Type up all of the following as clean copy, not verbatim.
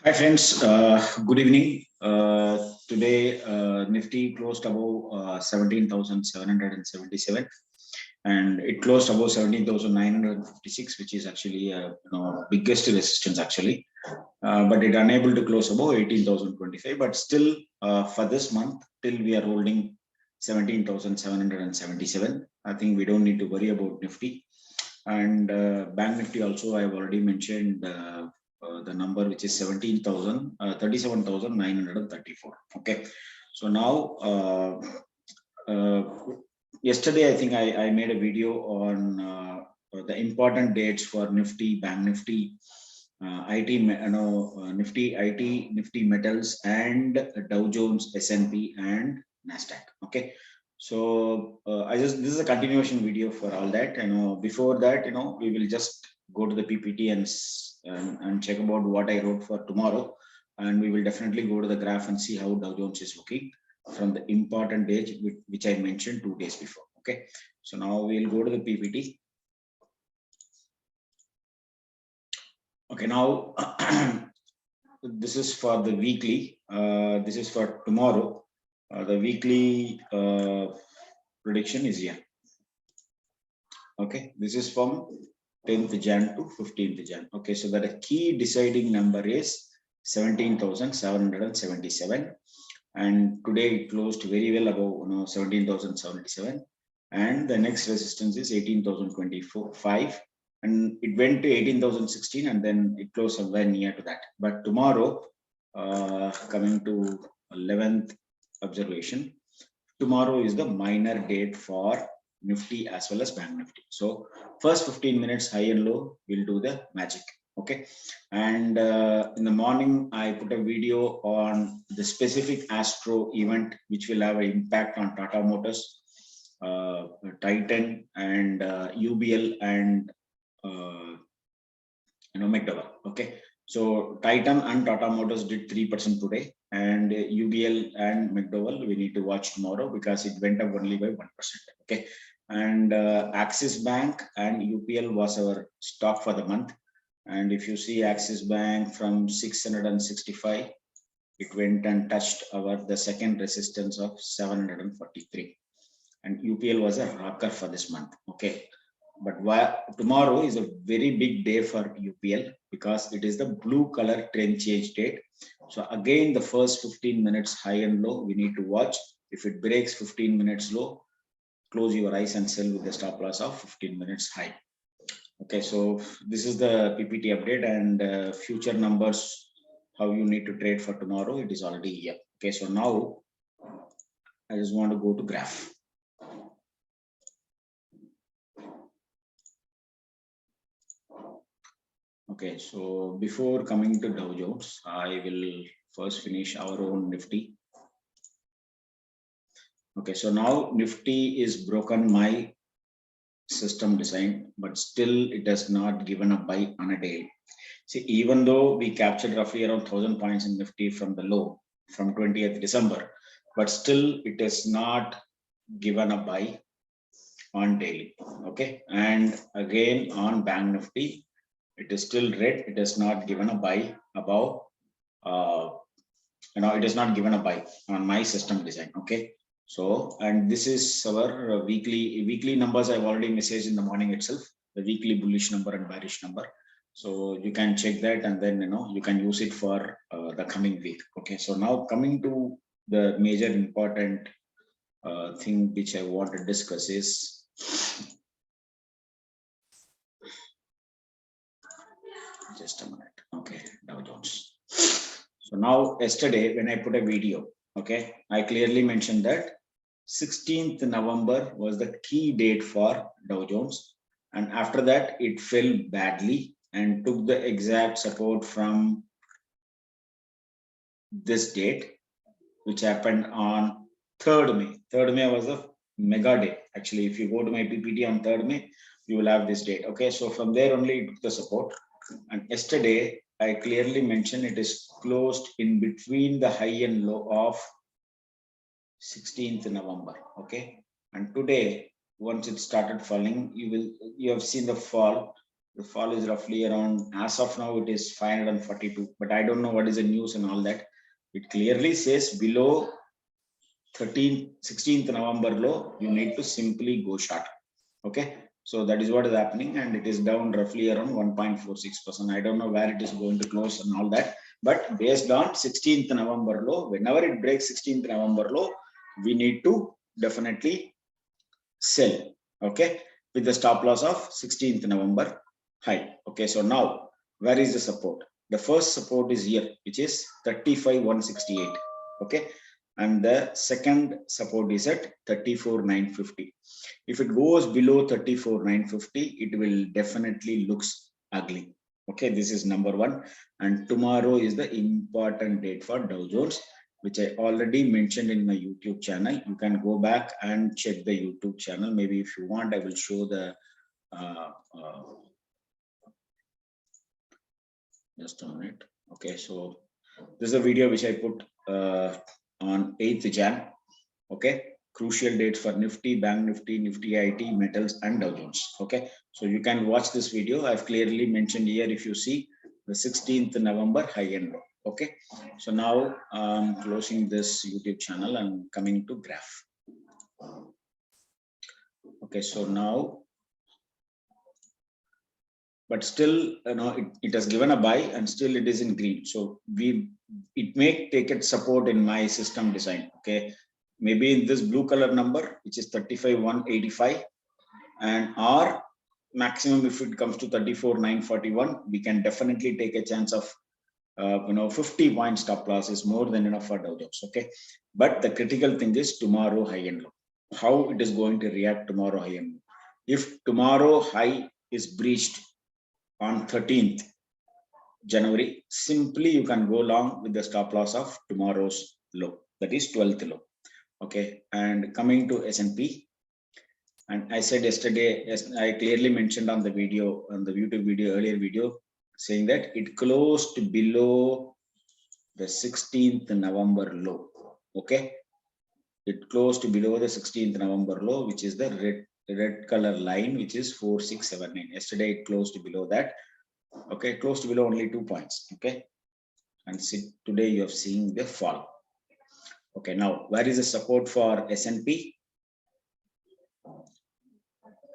Hi friends, good evening. Today Nifty closed above 17,777 and it closed above 17,956, which is actually biggest resistance actually. But it unable to close above 18,025. But still for this month till we are holding 17,777. I think we don't need to worry about Nifty. And Bank Nifty also I have already mentioned the number, which is 37,934. Okay, so now yesterday I think I made a video on the important dates for Nifty, Bank Nifty, IT, Nifty, IT, Nifty Metals, and Dow Jones, S&P, and Nasdaq. Okay, so this is a continuation video for all that. Before that, we will just go to the PPT and check about what I wrote for tomorrow, and we will definitely go to the graph and see how Dow Jones is looking from the important dates which I mentioned 2 days before. Okay, so now we'll go to the PPT. Okay, now this is for the weekly. This is for tomorrow. The weekly prediction is here. Okay, this is from 10th Jan to 15th Jan. Okay, so that a key deciding number is 17,777, and today it closed very well above 17,077, and the next resistance is 18,025, and it went to 18,016, and then it closed somewhere near to that. But tomorrow, coming to 11th observation, tomorrow is the minor date for Nifty as well as Bank Nifty. So first 15 minutes high and low will do the magic. Okay, and in the morning I put a video on the specific Astro event which will have an impact on Tata Motors, Titan, and UBL, and McDowell. Okay, so Titan and Tata Motors did 3% today, and UBL and McDowell we need to watch tomorrow because it went up only by 1%. Okay, and Axis Bank and UPL was our stock for the month. And if you see Axis Bank from 665, it went and touched the second resistance of 743, and UPL was a rocker for this month. Okay, but tomorrow is a very big day for UPL because it is the blue color trend change date. So again, the first 15 minutes high and low we need to watch. If it breaks 15 minutes low, close your eyes and sell with the stop loss of 15 minutes high. Okay, so this is the PPT update, and future numbers, how you need to trade for tomorrow, it is already here. Okay, so now I just want to go to graph. Okay, so before coming to Dow Jones, I will first finish our own Nifty. Okay, so now Nifty is broken my system design, but still it has not given a buy on a day. See, even though we captured roughly around 1,000 points in Nifty from the low from 20th December, but still it has not given a buy on daily. Okay, and again on Bank Nifty, it is still red. It has not given a buy above. It is not given a buy on my system design. Okay, so and this is our weekly numbers. I've already messaged in the morning itself, the weekly bullish number and bearish number. So you can check that, and then you can use it for the coming week. Okay, so now coming to the major important thing which I want to discuss is just a minute. Okay, Dow Jones. So now yesterday when I put a video, okay, I clearly mentioned that 16th November was the key date for Dow Jones, and after that it fell badly and took the exact support from this date, which happened on 3rd May. 3rd May was a mega day. Actually, if you go to my PPT on 3rd May, you will have this date. Okay, so from there only it took the support. And yesterday, I clearly mentioned it is closed in between the high and low of 16th November. Okay, and today, once it started falling, you have seen the fall. The fall is roughly around, as of now, it is 542, but I don't know what is the news and all that. It clearly says below 16th November low, you need to simply go short. Okay. So that is what is happening, and it is down roughly around 1.46%. I don't know where it is going to close and all that, but based on 16th November low, whenever it breaks 16th November low, we need to definitely sell. Okay, with the stop loss of 16th November high. Okay, so now where is the support? The first support is here, which is 35,168. Okay, and the second support is at 34,950. If it goes below 34,950, it will definitely looks ugly. Okay, this is number one. And tomorrow is the important date for Dow Jones, which I already mentioned in my YouTube channel. You can go back and check the YouTube channel. Maybe if you want, I will show the just a minute. Okay, so this is a video which I put on 8th Jan. Okay, crucial dates for Nifty, Bank Nifty, Nifty IT, metals, and Dow Jones. Okay, so you can watch this video. I've clearly mentioned here, if you see the 16th November high and low. Okay, so now I'm closing this YouTube channel and coming to graph. Okay, so now, but still, it has given a buy and still it is in green. So it may take its support in my system design. Okay, maybe in this blue color number, which is 35,185, and our maximum, if it comes to 34,941, we can definitely take a chance of 50 point stop loss is more than enough for Dow Jones. Okay, but the critical thing is tomorrow high and low. How it is going to react tomorrow high and low? If tomorrow high is breached on 13th January, simply you can go long with the stop loss of tomorrow's low, that is 12th low. Okay, and coming to S&P, and I said yesterday, as I clearly mentioned on the video, on the YouTube video, earlier video, saying that it closed below the 16th November low. Okay, it closed below the 16th November low, which is the red color line, which is 4679. Yesterday it closed below that. Okay, closed below only 2 points. Okay, and today you have seen the fall. Okay, now where is the support for S&P?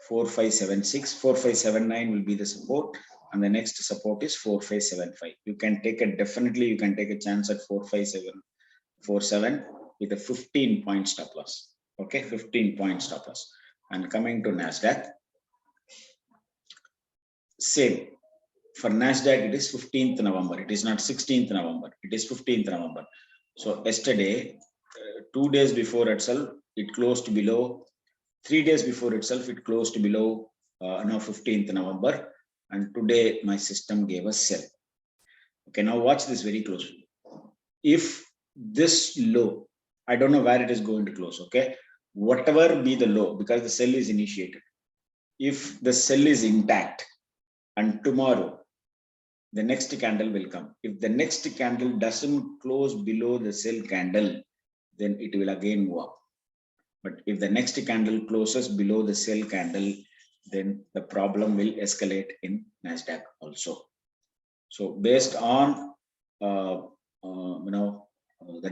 4576, 4579 will be the support, and the next support is 4575. You can take a chance at 4547 with a 15 point stop loss. Okay, 15 point stop loss. And coming to Nasdaq, same. For Nasdaq, it is 15th November. It is not 16th November. It is 15th November. So yesterday, 2 days before itself, it closed below. 3 days before itself, it closed below 15th November. And today, my system gave us sell. Okay, now watch this very closely. If this low, I don't know where it is going to close. Okay, whatever be the low, because the sell is initiated. If the sell is intact, and tomorrow the next candle will come. If the next candle doesn't close below the sell candle, then it will again move up. But if the next candle closes below the sell candle, then the problem will escalate in Nasdaq also. So based on the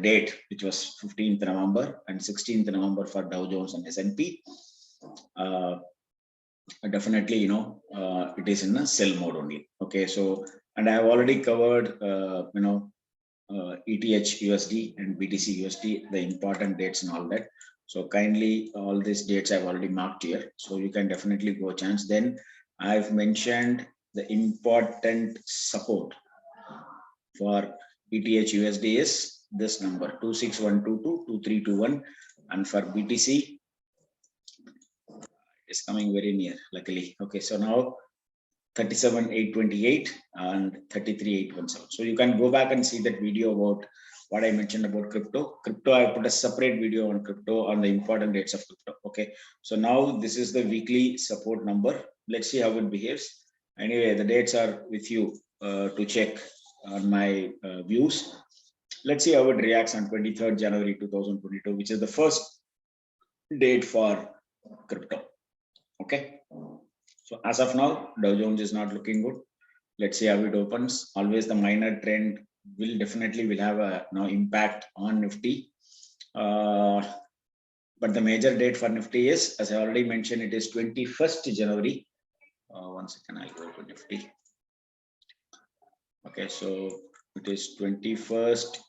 date, which was 15th November and 16th November for Dow Jones and S&P, definitely it is in a sell mode only. Okay, so and I have already covered ETH USD and BTC USD, the important dates and all that. So kindly, all these dates I've already marked here, so you can definitely go a chance. Then I've mentioned the important support for ETH USD is this number 26122 2321, and for BTC is coming very near, luckily. Okay, so now 37,828 and 33,817. So you can go back and see that video about what I mentioned about crypto. I put a separate video on crypto, on the important dates of crypto. Okay, so now this is the weekly support number. Let's see how it behaves. Anyway, the dates are with you to check on my views. Let's see how it reacts on 23rd January 2022, which is the first date for crypto. Okay, So as of now, Dow Jones is not looking good. Let's see how it opens. Always the minor trend will definitely will have a impact on Nifty. But the major date for Nifty is, as I already mentioned, it is 21st January. 1 second, I'll go to Nifty. Okay, so it is 21st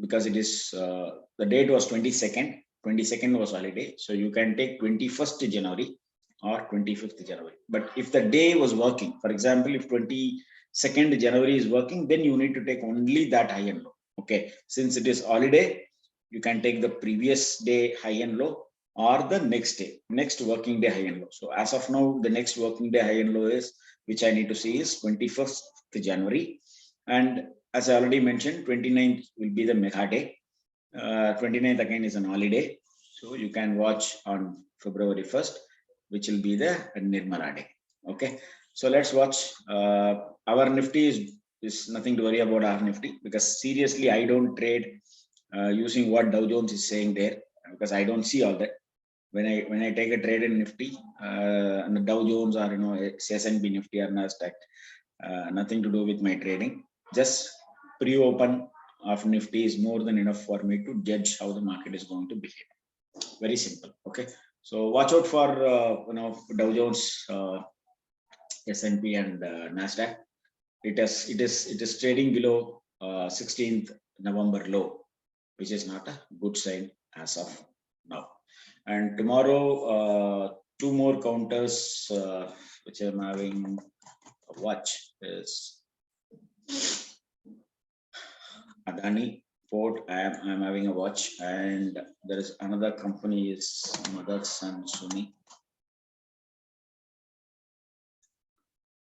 because it is the date was 22nd. 22nd was holiday, so you can take 21st January or 25th January. But if the day was working, for example, if 22nd January is working, then you need to take only that high and low. Okay, since it is holiday, you can take the previous day high and low or the next day, next working day high and low. So as of now, the next working day high and low is, which I need to see, is 21st January. And as I already mentioned, 29th will be the mega day. 29th again is an holiday. So you can watch on February 1st, which will be the Nirmala day. Okay. So let's watch. Our Nifty is nothing to worry about our Nifty, because seriously, I don't trade using what Dow Jones is saying there, because I don't see all that. When I take a trade in Nifty, Dow Jones or S&P Nifty or Nasdaq, nothing to do with my trading. Just pre-open of Nifty is more than enough for me to judge how the market is going to behave. Very simple. Okay. So watch out for Dow Jones, S&P and Nasdaq. It is trading below 16th November low, which is not a good sign as of now. And tomorrow, two more counters which I'm having a watch is Adani Port. I'm having a watch, and there is another company is Motherson Sumi.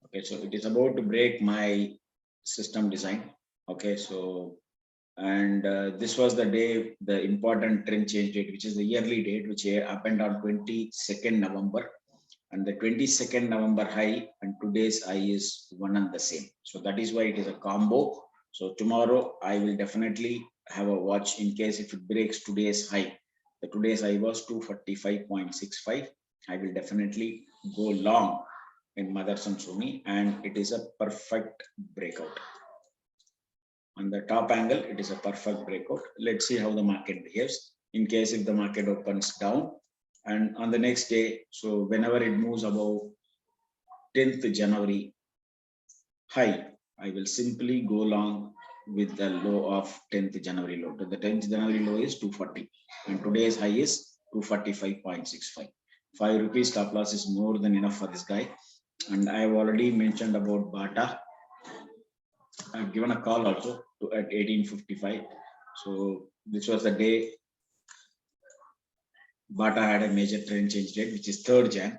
Okay, so it is about to break my system design. Okay, so and this was the day, the important trend change date, which is the yearly date, which happened on 22nd November, and the 22nd November high and today's high is one and the same. So that is why it is a combo. So tomorrow I will definitely have a watch in case if it breaks today's high. The today's high was 245.65. I will definitely go long in Motherson Sumi, and it is a perfect breakout. On the top angle, it is a perfect breakout. Let's see how the market behaves in case if the market opens down. And on the next day, so whenever it moves above 10th January high, I will simply go long with the low of 10th January low. The 10th January low is 240, and today's high is 245.65. 5 rupees stop loss is more than enough for this guy. And I have already mentioned about Bata. I've given a call also at 1855. So this was the day Bata had a major trend change date, which is 3rd Jan.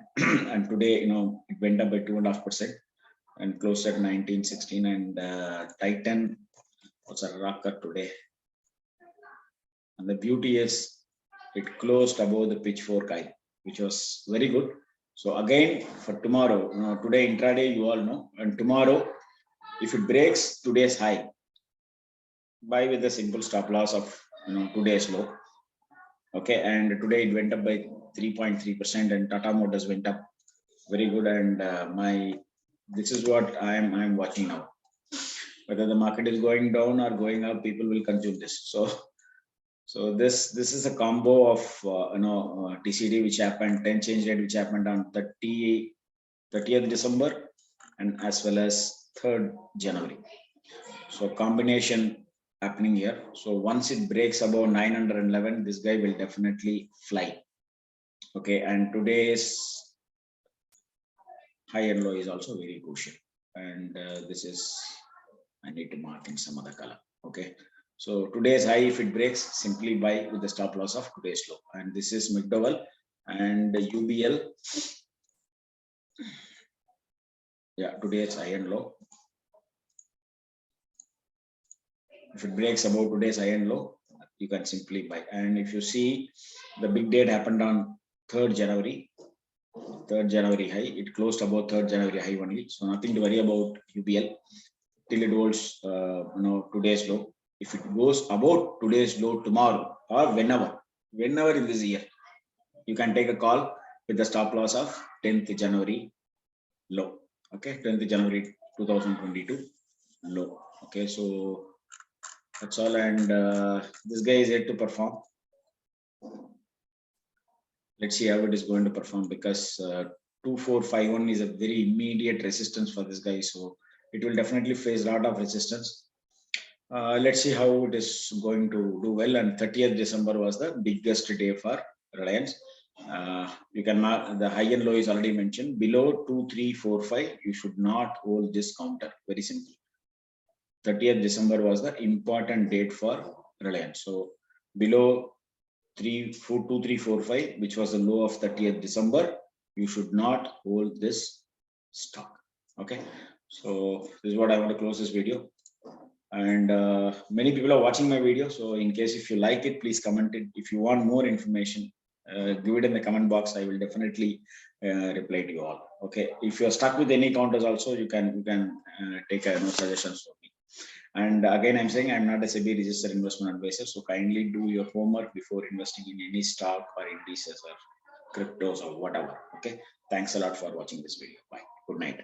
And today, it went up by 2.5% and closed at 1916. And Titan was a rocker today. And the beauty is it closed above the pitchfork high, which was very good. So again, for tomorrow, today intraday, you all know, and tomorrow, if it breaks today's high, buy with a simple stop loss of today's low. Okay, and today it went up by 3.3%, and Tata Motors went up very good. And this is what I'm watching now. Whether the market is going down or going up, people will consume this. So this is a combo of TCD which happened, 10 change rate which happened on 30th December and as well as 3rd January. So combination happening here. So once it breaks above 911, this guy will definitely fly. Okay, and today's high and low is also very crucial. And this is, I need to mark in some other color. Okay. So today's high, if it breaks, simply buy with the stop loss of today's low. And this is McDowell and UBL. Yeah, today's high and low. If it breaks above today's high and low, you can simply buy. And if you see, the big date happened on 3rd January. 3rd January high, it closed above 3rd January high only. So nothing to worry about UBL till it holds today's low. If it goes about today's low tomorrow or whenever in this year, you can take a call with the stop loss of 10th January low. Okay, 10th January 2022 low. Okay, so that's all, and this guy is yet to perform. Let's see how it is going to perform, because 2451 is a very immediate resistance for this guy, so it will definitely face a lot of resistance. Let's see how it is going to do well. And 30th December was the biggest day for Reliance. You can mark the high and low is already mentioned. Below 2345, you should not hold this counter. Very simple. 30th December was the important date for Reliance. So below 2345, which was the low of 30th December, you should not hold this stock. Okay, so this is what I want to close this video. And many people are watching my video, so in case if you like it, please comment it. If you want more information, give it in the comment box. I will definitely reply to you all. Okay, if you're stuck with any counters also, you can take suggestions from me. And again, I'm saying I'm not a SEBI registered investment advisor, so kindly do your homework before investing in any stock or indices or cryptos or whatever. Okay, thanks a lot for watching this video. Bye. Good night.